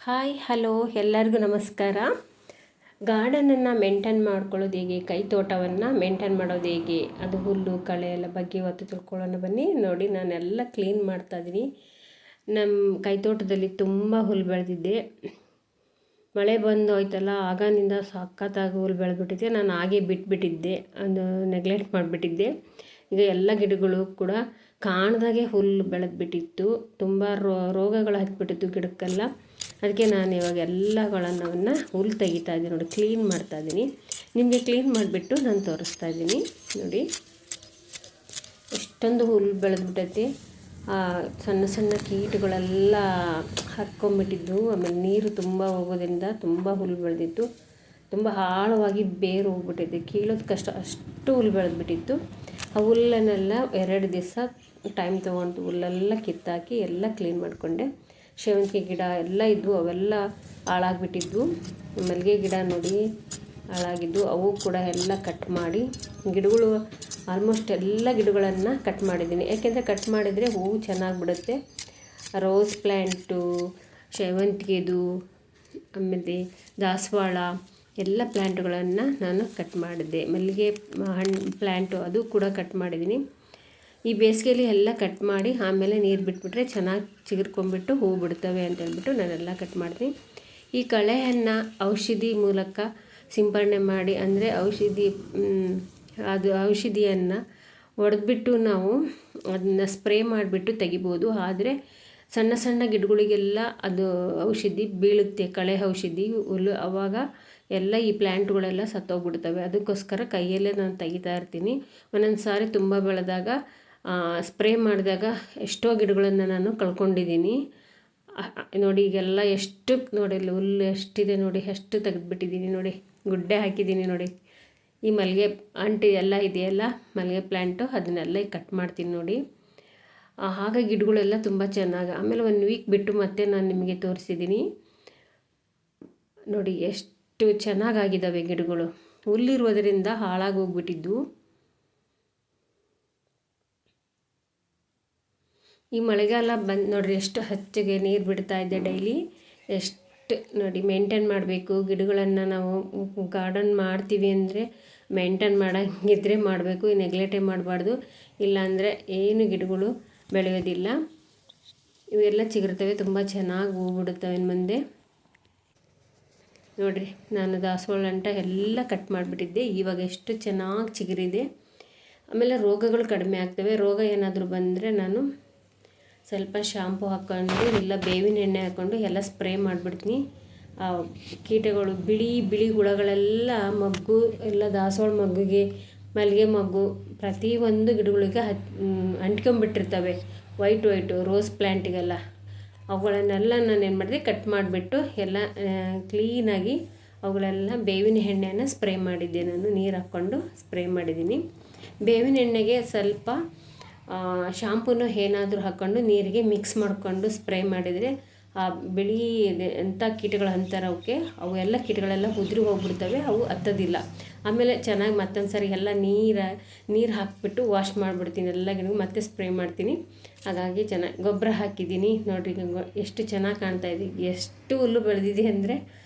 Hi hello ಎಲ್ಲರಿಗೂ ನಮಸ್ಕಾರ. ಗಾರ್ಡನನ್ನು maintain ಮಾಡ್ಕೊಳ್ಳೋದು ಹೇಗೆ, ಕೈ ತೋಟವನ್ನು ಮೇಂಟೈನ್ ಮಾಡೋದು ಹೇಗೆ, ಅದು ಹುಲ್ಲು ಕಳೆ ಎಲ್ಲ ಬಗ್ಗೆ ಇವತ್ತು ತಿಳ್ಕೊಳ್ಳೋಣ ಬನ್ನಿ. ನೋಡಿ, ನಾನೆಲ್ಲ ಕ್ಲೀನ್ ಮಾಡ್ತಾಯಿದ್ದೀನಿ. ನಮ್ಮ ಕೈ ತೋಟದಲ್ಲಿ ತುಂಬ ಹುಲ್ಲು ಬೆಳೆದಿದ್ದೆ. ಮಳೆ ಬಂದು ಹೋಯ್ತಲ್ಲ, ಆಗನಿಂದ ಸಖತ್ತಾಗಿ ಹುಲ್ಲು ಬೆಳೆದ್ಬಿಟ್ಟಿದ್ದೆ. ನಾನು ಹಾಗೆ ಬಿಟ್ಬಿಟ್ಟಿದ್ದೆ, ಅದು ನೆಗ್ಲೆಕ್ಟ್ ಮಾಡಿಬಿಟ್ಟಿದ್ದೆ. ಈಗ ಎಲ್ಲ ಗಿಡಗಳು ಕೂಡ ಕಾಣ್ದಾಗೆ ಹುಲ್ಲು ಬೆಳೆದ್ಬಿಟ್ಟಿತ್ತು. ತುಂಬ ರೋಗಗಳು ಹತ್ಬಿಟ್ಟಿತ್ತು ಗಿಡಕ್ಕೆಲ್ಲ. ಅದಕ್ಕೆ ನಾನು ಇವಾಗ ಎಲ್ಲಗಳನ್ನು ಹುಲ್ಲು ತೆಗಿತಾ ಇದ್ದೀನಿ. ನೋಡಿ, ಕ್ಲೀನ್ ಮಾಡ್ತಾಯಿದ್ದೀನಿ. ನಿಮಗೆ ಕ್ಲೀನ್ ಮಾಡಿಬಿಟ್ಟು ನಾನು ತೋರಿಸ್ತಾ ಇದ್ದೀನಿ. ನೋಡಿ, ಎಷ್ಟೊಂದು ಹುಲ್ಲು ಬೆಳೆದ್ಬಿಟ್ಟೈತಿ. ಸಣ್ಣ ಸಣ್ಣ ಕೀಟಗಳೆಲ್ಲ ಹರ್ಕೊಂಬಿಟ್ಟಿದ್ದು. ಆಮೇಲೆ ನೀರು ತುಂಬ ಹೋಗೋದ್ರಿಂದ ತುಂಬ ಹುಲ್ಲು ಬೆಳೆದಿತ್ತು. ತುಂಬ ಆಳವಾಗಿ ಬೇರು ಹೋಗ್ಬಿಟ್ಟಿದೆ, ಕೀಳೋದು ಕಷ್ಟ, ಅಷ್ಟು ಹುಲ್ಲು ಬೆಳೆದ್ಬಿಟ್ಟಿತ್ತು. ಆ ಹುಲ್ಲನ್ನೆಲ್ಲ 2 ದಿವಸ ಟೈಮ್ ತೊಗೊಂಡು ಹುಲ್ಲೆಲ್ಲ ಕಿತ್ತಾಕಿ ಎಲ್ಲ ಕ್ಲೀನ್ ಮಾಡಿಕೊಂಡೆ. ಸೇವಂತಿಗೆ ಗಿಡ ಎಲ್ಲ ಇದ್ವು, ಅವೆಲ್ಲ ಹಾಳಾಗಿಬಿಟ್ಟಿದ್ವು. ಮಲ್ಲಿಗೆ ಗಿಡ ನೋಡಿ ಹಾಳಾಗಿದ್ದು, ಅವು ಕೂಡ ಎಲ್ಲ ಕಟ್ ಮಾಡಿ, ಗಿಡಗಳು ಆಲ್ಮೋಸ್ಟ್ ಎಲ್ಲ ಗಿಡಗಳನ್ನು ಕಟ್ ಮಾಡಿದ್ದೀನಿ. ಯಾಕೆಂದರೆ ಕಟ್ ಮಾಡಿದರೆ ಹೂವು ಚೆನ್ನಾಗಿ ಬಿಡುತ್ತೆ. ರೋಸ್ ಪ್ಲ್ಯಾಂಟು, ಸೇವಂತಿಗೆದು, ಆಮೇಲೆ ದಾಸವಾಳ ಎಲ್ಲ ಪ್ಲ್ಯಾಂಟ್ಗಳನ್ನು ನಾನು ಕಟ್ ಮಾಡಿದ್ದೆ. ಮಲ್ಲಿಗೆ ಹಣ್ಣು ಪ್ಲ್ಯಾಂಟು ಅದು ಕೂಡ ಕಟ್ ಮಾಡಿದ್ದೀನಿ. ಈ ಬೇಸಿಗೆಯಲ್ಲಿ ಎಲ್ಲ ಕಟ್ ಮಾಡಿ ಆಮೇಲೆ ನೀರು ಬಿಟ್ಬಿಟ್ರೆ ಚೆನ್ನಾಗಿ ಚಿಗುರ್ಕೊಂಡ್ಬಿಟ್ಟು ಹೂವು ಬಿಡ್ತವೆ ಅಂತ ಹೇಳ್ಬಿಟ್ಟು ನಾನೆಲ್ಲ ಕಟ್ ಮಾಡ್ತೀನಿ. ಈ ಕಳೆಯನ್ನು ಔಷಧಿ ಮೂಲಕ ಸಿಂಪರಣೆ ಮಾಡಿ, ಅಂದರೆ ಔಷಧಿಯನ್ನು ಹೊಡೆದ್ಬಿಟ್ಟು ನಾವು ಅದನ್ನು ಸ್ಪ್ರೇ ಮಾಡಿಬಿಟ್ಟು ತೆಗಿಬೋದು. ಆದರೆ ಸಣ್ಣ ಸಣ್ಣ ಗಿಡಗಳಿಗೆಲ್ಲ ಅದು ಔಷಧಿ ಬೀಳುತ್ತೆ, ಕಳೆ ಔಷಧಿ ಹುಲ್ಲು, ಆವಾಗ ಎಲ್ಲ ಈ ಪ್ಲ್ಯಾಂಟ್ಗಳೆಲ್ಲ ಸತ್ತೋಗ್ಬಿಡ್ತವೆ. ಅದಕ್ಕೋಸ್ಕರ ಕೈಯಲ್ಲೇ ನಾನು ತೆಗಿತಾ ಇರ್ತೀನಿ. ಒಂದೊಂದು ಸಾರಿ ತುಂಬ ಬೆಳೆದಾಗ ಸ್ಪ್ರೇ ಮಾಡಿದಾಗ ಎಷ್ಟೋ ಗಿಡಗಳನ್ನು ನಾನು ಕಳ್ಕೊಂಡಿದ್ದೀನಿ. ನೋಡಿ, ಈಗೆಲ್ಲ ಎಷ್ಟು ನೋಡಿ ಹುಲ್ಲು ಎಷ್ಟಿದೆ ನೋಡಿ, ಎಷ್ಟು ತೆಗೆದುಬಿಟ್ಟಿದ್ದೀನಿ ನೋಡಿ, ಗುಡ್ಡೆ ಹಾಕಿದ್ದೀನಿ ನೋಡಿ. ಈ ಮಲ್ಲಿಗೆ ಅಂಟಿ ಎಲ್ಲ ಇದೆಯಲ್ಲ, ಮಲ್ಲಿಗೆ ಪ್ಲ್ಯಾಂಟು, ಅದನ್ನೆಲ್ಲ ಕಟ್ ಮಾಡ್ತೀನಿ ನೋಡಿ. ಆಗ ಗಿಡಗಳೆಲ್ಲ ತುಂಬ ಚೆನ್ನಾಗಿ, ಆಮೇಲೆ 1 ವೀಕ್ ಬಿಟ್ಟು ಮತ್ತೆ ನಾನು ನಿಮಗೆ ತೋರಿಸಿದ್ದೀನಿ ನೋಡಿ, ಎಷ್ಟು ಚೆನ್ನಾಗಾಗಿದ್ದಾವೆ ಗಿಡಗಳು. ಹುಲ್ಲಿರೋದರಿಂದ ಹಾಳಾಗಿ ಹೋಗ್ಬಿಟ್ಟಿದ್ದು. ಈ ಮಳೆಗಾಲ ಬಂದು ನೋಡಿರಿ, ಎಷ್ಟು ಹಚ್ಚಗೆ ನೀರು ಬಿಡ್ತಾ ಇದ್ದೆ ಡೈಲಿ. ಎಷ್ಟು ನೋಡಿ ಮೇಂಟೈನ್ ಮಾಡಬೇಕು ಗಿಡಗಳನ್ನು. ನಾವು ಗಾರ್ಡನ್ ಮಾಡ್ತೀವಿ ಅಂದರೆ ಮೇಂಟೈನ್ ಮಾಡೋಂಗಿದ್ರೆ ಮಾಡಬೇಕು, ನೆಗ್ಲೆಕ್ಟೇ ಮಾಡಬಾರ್ದು. ಇಲ್ಲಾಂದರೆ ಏನು ಗಿಡಗಳು ಬೆಳೆಯೋದಿಲ್ಲ. ಇವೆಲ್ಲ ಚಿಗುರ್ತವೆ, ತುಂಬ ಚೆನ್ನಾಗಿ ಹೂ ಬಿಡುತ್ತವೆ ಮುಂದೆ. ನೋಡಿರಿ, ನಾನು ದಾಸವಾಳ ಅಂಟ ಎಲ್ಲ ಕಟ್ ಮಾಡಿಬಿಟ್ಟಿದ್ದೆ. ಇವಾಗ ಎಷ್ಟು ಚೆನ್ನಾಗಿ ಚಿಗುರಿದೆ. ಆಮೇಲೆ ರೋಗಗಳು ಕಡಿಮೆ ಆಗ್ತವೆ. ರೋಗ ಏನಾದರೂ ಬಂದರೆ ನಾನು ಸ್ವಲ್ಪ ಶಾಂಪು ಹಾಕ್ಕೊಂಡು ಇಲ್ಲ ಬೇವಿನ ಎಣ್ಣೆ ಹಾಕ್ಕೊಂಡು ಎಲ್ಲ ಸ್ಪ್ರೇ ಮಾಡಿಬಿಡ್ತೀನಿ. ಕೀಟಗಳು, ಬಿಳಿ ಹುಳಗಳೆಲ್ಲ ಮಗ್ಗು ಎಲ್ಲ ದಾಸವಾಳ ಮಗ್ಗಿಗೆ, ಮಲ್ಲಿಗೆ ಮಗ್ಗು, ಪ್ರತಿಯೊಂದು ಗಿಡಗಳಿಗೆ ಅಂಟ್ಕೊಂಬಿಟ್ಟಿರ್ತವೆ. White rose ಪ್ಲ್ಯಾಂಟಿಗೆಲ್ಲ. ಅವುಗಳನ್ನೆಲ್ಲ ನಾನು ಏನು ಮಾಡಿದೆ, ಕಟ್ ಮಾಡಿಬಿಟ್ಟು ಎಲ್ಲ ಕ್ಲೀನಾಗಿ ಅವುಗಳೆಲ್ಲ ಬೇವಿನ ಎಣ್ಣೆನ ಸ್ಪ್ರೇ ಮಾಡಿದ್ದೆ. ನಾನು ನೀರು ಹಾಕ್ಕೊಂಡು ಸ್ಪ್ರೇ ಮಾಡಿದ್ದೀನಿ. ಬೇವಿನ ಎಣ್ಣೆಗೆ ಸ್ವಲ್ಪ ಶಾಂಪೂನು ಏನಾದರೂ ಹಾಕ್ಕೊಂಡು ನೀರಿಗೆ ಮಿಕ್ಸ್ ಮಾಡಿಕೊಂಡು ಸ್ಪ್ರೇ ಮಾಡಿದರೆ ಆ ಬಿಳಿ ಎಂಥ ಕೀಟಗಳು ಅಂತಾರೆ ಅವಕ್ಕೆ, ಅವು ಎಲ್ಲ ಕೀಟಗಳೆಲ್ಲ ಉದುರಿ ಹೋಗ್ಬಿಡ್ತವೆ, ಅವು ಹತ್ತೋದಿಲ್ಲ. ಆಮೇಲೆ ಚೆನ್ನಾಗಿ ಮತ್ತೊಂದು ಸಾರಿ ಎಲ್ಲ ನೀರು ಹಾಕಿಬಿಟ್ಟು ವಾಶ್ ಮಾಡಿಬಿಡ್ತೀನಿ ಎಲ್ಲ ಗಿಡಗಳು, ಮತ್ತೆ ಸ್ಪ್ರೇ ಮಾಡ್ತೀನಿ. ಹಾಗಾಗಿ ಚೆನ್ನಾಗಿ ಗೊಬ್ಬರ ಹಾಕಿದ್ದೀನಿ ನೋಡಿರಿ, ಎಷ್ಟು ಚೆನ್ನಾಗಿ ಕಾಣ್ತಾಯಿದೆ. ಎಷ್ಟು ಹುಲ್ಲು ಬೆಳೆದಿದೆ ಅಂದರೆ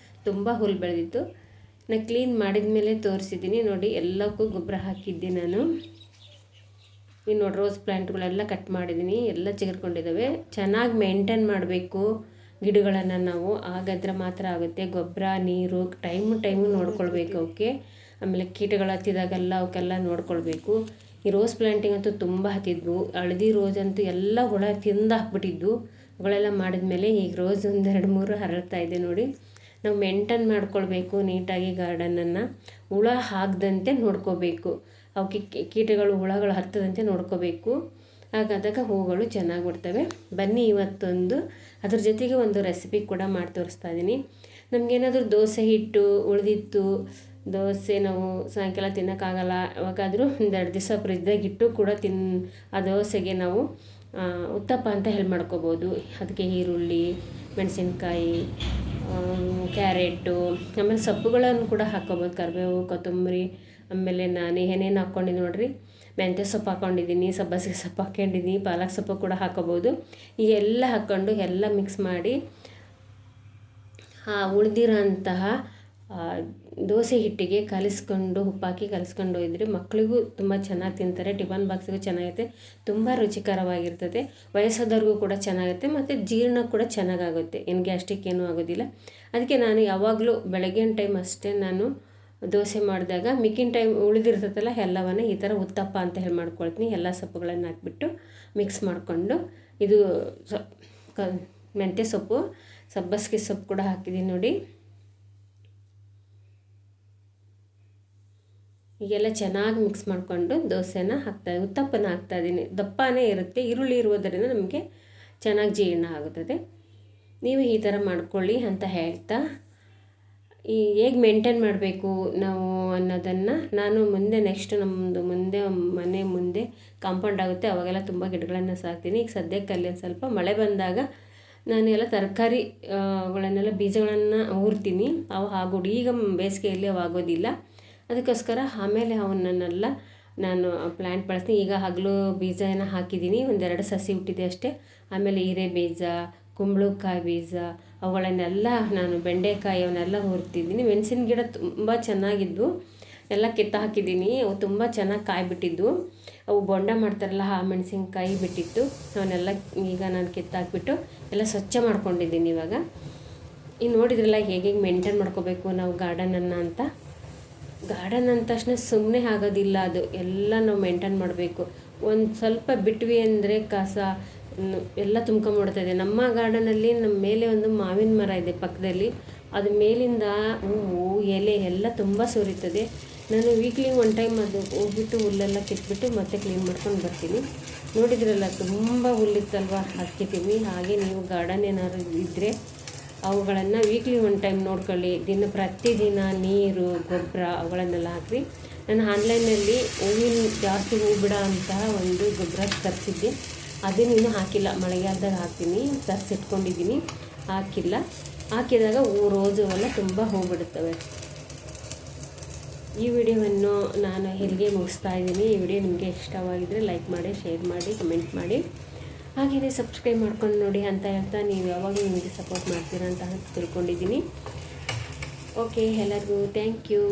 ತುಂಬ ಹುಲ್ಲು ಬೆಳೆದಿತ್ತು. ನಾನು ಕ್ಲೀನ್ ಮಾಡಿದ ಮೇಲೆ ತೋರಿಸಿದ್ದೀನಿ ನೋಡಿ. ಎಲ್ಲಕ್ಕೂ ಗೊಬ್ಬರ ಹಾಕಿದ್ದೆ ನಾನು. ಇನ್ನು ನೋಡಿ, ರೋಸ್ ಪ್ಲ್ಯಾಂಟ್ಗಳೆಲ್ಲ ಕಟ್ ಮಾಡಿದ್ದೀನಿ, ಎಲ್ಲ ಚಿಗುರ್ಕೊಂಡಿದ್ದಾವೆ. ಚೆನ್ನಾಗಿ ಮೇಂಟೈನ್ ಮಾಡಬೇಕು ಗಿಡಗಳನ್ನು ನಾವು, ಹಾಗಾದ್ರೆ ಮಾತ್ರ ಆಗುತ್ತೆ. ಗೊಬ್ಬರ, ನೀರು ಟೈಮು ನೋಡ್ಕೊಳ್ಬೇಕು ಅವಕ್ಕೆ. ಆಮೇಲೆ ಕೀಟಗಳು ಹತ್ತಿದಾಗೆಲ್ಲ ಅವಕ್ಕೆಲ್ಲ ನೋಡ್ಕೊಳ್ಬೇಕು. ಈ ರೋಸ್ ಪ್ಲ್ಯಾಂಟಿಗಂತೂ ತುಂಬ ಹತ್ತಿದ್ವು. ಹಳದಿ ರೋಸ್ ಅಂತೂ ಎಲ್ಲ ಹುಳ ತಿಂದು ಹಾಕ್ಬಿಟ್ಟಿದ್ವು. ಅವುಗಳೆಲ್ಲ ಮಾಡಿದ್ಮೇಲೆ ಈಗ ರೋಸ್ 1, 2, 3 ಹರಳ್ತಾ ಇದೆ ನೋಡಿ. ನಾವು ಮೇಂಟೈನ್ ಮಾಡ್ಕೊಳ್ಬೇಕು ನೀಟಾಗಿ ಗಾರ್ಡನನ್ನು. ಹುಳ ಆಗದಂತೆ ನೋಡ್ಕೋಬೇಕು, ಅವಕ್ಕೆ ಕೀಟಗಳು ಹುಳಗಳು ಹತ್ತದಂತೆ ನೋಡ್ಕೋಬೇಕು. ಹಾಗಾದಾಗ ಹೂಗಳು ಚೆನ್ನಾಗಿ ಬಿಡ್ತವೆ. ಬನ್ನಿ, ಇವತ್ತೊಂದು ಅದ್ರ ಜೊತೆಗೆ ಒಂದು ರೆಸಿಪಿ ಕೂಡ ಮಾಡಿ ತೋರಿಸ್ತಾ ಇದ್ದೀನಿ. ನಮಗೇನಾದರೂ ದೋಸೆ ಹಿಟ್ಟು ಉಳಿದಿತ್ತು, ದೋಸೆ ನಾವು ಸಾಯಂಕಾಲ ತಿನ್ನೋಕ್ಕಾಗಲ್ಲ, ಯಾವಾಗಾದರೂ 1-2 ದಿವಸ ಫ್ರಿಜ್ದಾಗಿಟ್ಟು ಕೂಡ ಆ ದೋಸೆಗೆ ನಾವು ಉತ್ತಪ್ಪ ಅಂತ ಮಾಡ್ಕೋಬೋದು. ಅದಕ್ಕೆ ಈರುಳ್ಳಿ, ಮೆಣಸಿನ್ಕಾಯಿ, ಕ್ಯಾರೆಟು, ಆಮೇಲೆ ಸೊಪ್ಪುಗಳನ್ನು ಕೂಡ ಹಾಕ್ಕೋಬೋದು. ಕರಿಬೇವು, ಕೊತ್ತಂಬರಿ, ಆಮೇಲೆ ನಾನು ಏನೇನು ಹಾಕ್ಕೊಂಡಿದ್ದೀನಿ ನೋಡಿರಿ. ಮೆಂತ್ಯ ಸೊಪ್ಪು ಹಾಕ್ಕೊಂಡಿದ್ದೀನಿ, ಸಬ್ಬಸಿಗೆ ಸೊಪ್ಪು ಹಾಕ್ಕೊಂಡಿದ್ದೀನಿ, ಪಾಲಕ್ ಸೊಪ್ಪು ಕೂಡ ಹಾಕ್ಕೋಬೋದು. ಈ ಎಲ್ಲ ಹಾಕ್ಕೊಂಡು ಎಲ್ಲ ಮಿಕ್ಸ್ ಮಾಡಿ ಉಳಿದಿರೋಂತಹ ದೋಸೆ ಹಿಟ್ಟಿಗೆ ಕಲಿಸ್ಕೊಂಡು ಉಪ್ಪಾಕಿ ಕಲಿಸ್ಕೊಂಡು ಇದ್ದರೆ ಮಕ್ಕಳಿಗೂ ತುಂಬ ಚೆನ್ನಾಗಿ ತಿಂತಾರೆ. ಟಿಫನ್ ಬಾಕ್ಸಿಗೂ ಚೆನ್ನಾಗಿರುತ್ತೆ, ತುಂಬ ರುಚಿಕರವಾಗಿರ್ತದೆ. ವಯಸ್ಸಾದವ್ರಿಗೂ ಕೂಡ ಚೆನ್ನಾಗುತ್ತೆ ಮತ್ತು ಜೀರ್ಣ ಕೂಡ ಚೆನ್ನಾಗಾಗುತ್ತೆ, ಏನು ಗ್ಯಾಸ್ಟ್ರಿಕ್ ಏನೂ ಆಗೋದಿಲ್ಲ. ಅದಕ್ಕೆ ನಾನು ಯಾವಾಗಲೂ ಬೆಳಗಿನ ಟೈಮ್ ಅಷ್ಟೇ ನಾನು ದೋಸೆ ಮಾಡಿದಾಗ ಮಿಕ್ಕಿನ ಟೈಮ್ ಉಳಿದಿರ್ತದಲ್ಲ ಎಲ್ಲವನ್ನು ಈ ಥರ ಉತ್ತಪ್ಪ ಅಂತ ಹೇಳಿ ಮಾಡ್ಕೊಳ್ತೀನಿ. ಎಲ್ಲ ಸೊಪ್ಪುಗಳನ್ನು ಹಾಕ್ಬಿಟ್ಟು ಮಿಕ್ಸ್ ಮಾಡಿಕೊಂಡು ಇದು ಮೆಂತ್ಯ ಸೊಪ್ಪು, ಸಬ್ಬಸಿಗೆ ಸೊಪ್ಪು ಕೂಡ ಹಾಕಿದ್ದೀನಿ ನೋಡಿ. ಈಗೆಲ್ಲ ಚೆನ್ನಾಗಿ ಮಿಕ್ಸ್ ಮಾಡಿಕೊಂಡು ದೋಸೆನ ಉತ್ತಪ್ಪನ ಹಾಕ್ತಾಯಿದ್ದೀನಿ. ದಪ್ಪನೇ ಇರುತ್ತೆ, ಈರುಳ್ಳಿ ಇರುವುದರಿಂದ ನಮಗೆ ಚೆನ್ನಾಗಿ ಜೀರ್ಣ ಆಗುತ್ತದೆ. ನೀವು ಈ ಥರ ಮಾಡ್ಕೊಳ್ಳಿ ಅಂತ ಹೇಳ್ತಾ, ಹೇಗೆ ಮೇಂಟೈನ್ ಮಾಡಬೇಕು ನಾವು ಅನ್ನೋದನ್ನು ನಾನು ಮುಂದೆ ನೆಕ್ಸ್ಟ್ ನಮ್ಮದು ಮುಂದೆ ಮನೆ ಮುಂದೆ ಕಾಂಪೌಂಡ್ ಆಗುತ್ತೆ, ಅವಾಗೆಲ್ಲ ತುಂಬ ಗಿಡಗಳನ್ನು ಸಾಕ್ತೀನಿ. ಈಗ ಸದ್ಯಕ್ಕೆ ಅಲ್ಲಿ ಸ್ವಲ್ಪ ಮಳೆ ಬಂದಾಗ ನಾನು ಎಲ್ಲ ತರಕಾರಿಗಳನ್ನೆಲ್ಲ ಬೀಜಗಳನ್ನು ಊರ್ತೀನಿ. ಅವು ಆಗೋದು ಈಗ ಬೇಸಿಗೆಯಲ್ಲಿ ಅವು ಆಗೋದಿಲ್ಲ. ಅದಕ್ಕೋಸ್ಕರ ಆಮೇಲೆ ಅವನ್ನೆಲ್ಲ ನಾನು ಪ್ಲ್ಯಾಂಟ್ ಬಳಸ್ತೀನಿ. ಈಗ ಹಗಲು ಬೀಜನ ಹಾಕಿದ್ದೀನಿ, ಒಂದೆರಡು ಸಸಿ ಹುಟ್ಟಿದೆ ಅಷ್ಟೇ. ಆಮೇಲೆ ಹೀರೆ ಬೀಜ, ಕುಂಬಳಕಾಯಿ ಬೀಜ ಅವುಗಳನ್ನೆಲ್ಲ ನಾನು ಬೆಂಡೆಕಾಯಿ ಅವನ್ನೆಲ್ಲ ಹುರ್ತಿದ್ದೀನಿ. ಮೆಣಸಿನ ಗಿಡ ತುಂಬ ಚೆನ್ನಾಗಿದ್ವು, ಎಲ್ಲ ಕಿತ್ತು ಹಾಕಿದ್ದೀನಿ. ಅವು ತುಂಬ ಚೆನ್ನಾಗಿ ಕಾಯಿ ಬಿಟ್ಟಿದ್ವು. ಅವು ಬೊಂಡ ಮಾಡ್ತಾರಲ್ಲ ಆ ಮೆಣಸಿನ್ಕಾಯಿ ಬಿಟ್ಟಿತ್ತು. ಅವನ್ನೆಲ್ಲ ಈಗ ನಾನು ಕಿತ್ತಾಕ್ಬಿಟ್ಟು ಎಲ್ಲ ಸ್ವಚ್ಛ ಮಾಡ್ಕೊಂಡಿದ್ದೀನಿ. ಇವಾಗ ಈಗ ನೋಡಿದ್ರಲ್ಲ ಹೇಗೆ ಮೇಂಟೈನ್ ಮಾಡ್ಕೋಬೇಕು ನಾವು ಗಾರ್ಡನನ್ನು ಅಂತ. ಗಾರ್ಡನ್ ಅಂದ ತಕ್ಷಣ ಸುಮ್ಮನೆ ಆಗೋದಿಲ್ಲ, ಅದು ಎಲ್ಲ ನಾವು ಮೇಂಟೈನ್ ಮಾಡಬೇಕು. ಒಂದು ಸ್ವಲ್ಪ ಬಿಟ್ವಿ ಅಂದರೆ ಕಸ ಎಲ್ಲ ತುಂಬ್ಕೊಂಬಿಡ್ತಾಯಿದೆ. ನಮ್ಮ ಗಾರ್ಡನಲ್ಲಿ ನಮ್ಮ ಮೇಲೆ ಒಂದು ಮಾವಿನ ಮರ ಇದೆ ಪಕ್ಕದಲ್ಲಿ, ಅದು ಮೇಲಿಂದ ಹೂವು ಎಲೆ ಎಲ್ಲ ತುಂಬ ಸುರಿತದೆ. ನಾನು ವೀಕ್ಲಿ ಒನ್ ಟೈಮ್ ಅದು ಹೋಗ್ಬಿಟ್ಟು ಹುಲ್ಲೆಲ್ಲ ಕಿತ್ಬಿಟ್ಟು ಮತ್ತೆ ಕ್ಲೀನ್ ಮಾಡ್ಕೊಂಡು ಬರ್ತೀನಿ. ನೋಡಿದ್ರಲ್ಲ ತುಂಬ ಹುಲ್ಲಿತ್ತಲ್ವ, ಹಾಕಿದ್ದೀನಿ. ಹಾಗೆ ನೀವು ಗಾರ್ಡನ್ ಏನಾದ್ರು ಇದ್ದರೆ ಅವುಗಳನ್ನು ವೀಕ್ಲಿ ಒನ್ ಟೈಮ್ ನೋಡ್ಕೊಳ್ಳಿ. ಪ್ರತಿದಿನ ನೀರು, ಗೊಬ್ಬರ ಅವುಗಳನ್ನೆಲ್ಲ ಹಾಕಿ. ನಾನು ಆನ್ಲೈನಲ್ಲಿ ಜಾಸ್ತಿ ಹೂ ಬಿಡೋ ಅಂತಹ ಒಂದು ಗೊಬ್ಬರ ತರಿಸಿದ್ದೆ, ಅದನ್ನೇನು ಹಾಕಿಲ್ಲ. ಮಳೆಗಾಲದಾಗ ಹಾಕ್ತೀನಿ, ತರಿಸಿಟ್ಕೊಂಡಿದ್ದೀನಿ, ಹಾಕಿಲ್ಲ. ಹಾಕಿದಾಗ ರೋಸು ಎಲ್ಲ ತುಂಬ ಹೂ ಬಿಡುತ್ತವೆ. ಈ ವಿಡಿಯೋವನ್ನು ನಾನು ಇಲ್ಲಿಗೆ ಮುಗಿಸ್ತಾ ಇದ್ದೀನಿ. ಈ ವಿಡಿಯೋ ನಿಮಗೆ ಇಷ್ಟವಾಗಿದ್ದರೆ ಲೈಕ್ ಮಾಡಿ, ಶೇರ್ ಮಾಡಿ, ಕಮೆಂಟ್ ಮಾಡಿ, ಹಾಗೆಯೇ ಸಬ್ಸ್ಕ್ರೈಬ್ ಮಾಡ್ಕೊಂಡು ನೋಡಿ ಅಂತ ಹೇಳ್ತಾ, ನೀವು ಯಾವಾಗಲೂ ನಿಮಗೆ ಸಪೋರ್ಟ್ ಮಾಡ್ತೀರಾ ಅಂತ ತಿಳ್ಕೊಂಡಿದ್ದೀನಿ. ಓಕೆ, ಎಲ್ಲರಿಗೂ ಥ್ಯಾಂಕ್ ಯು.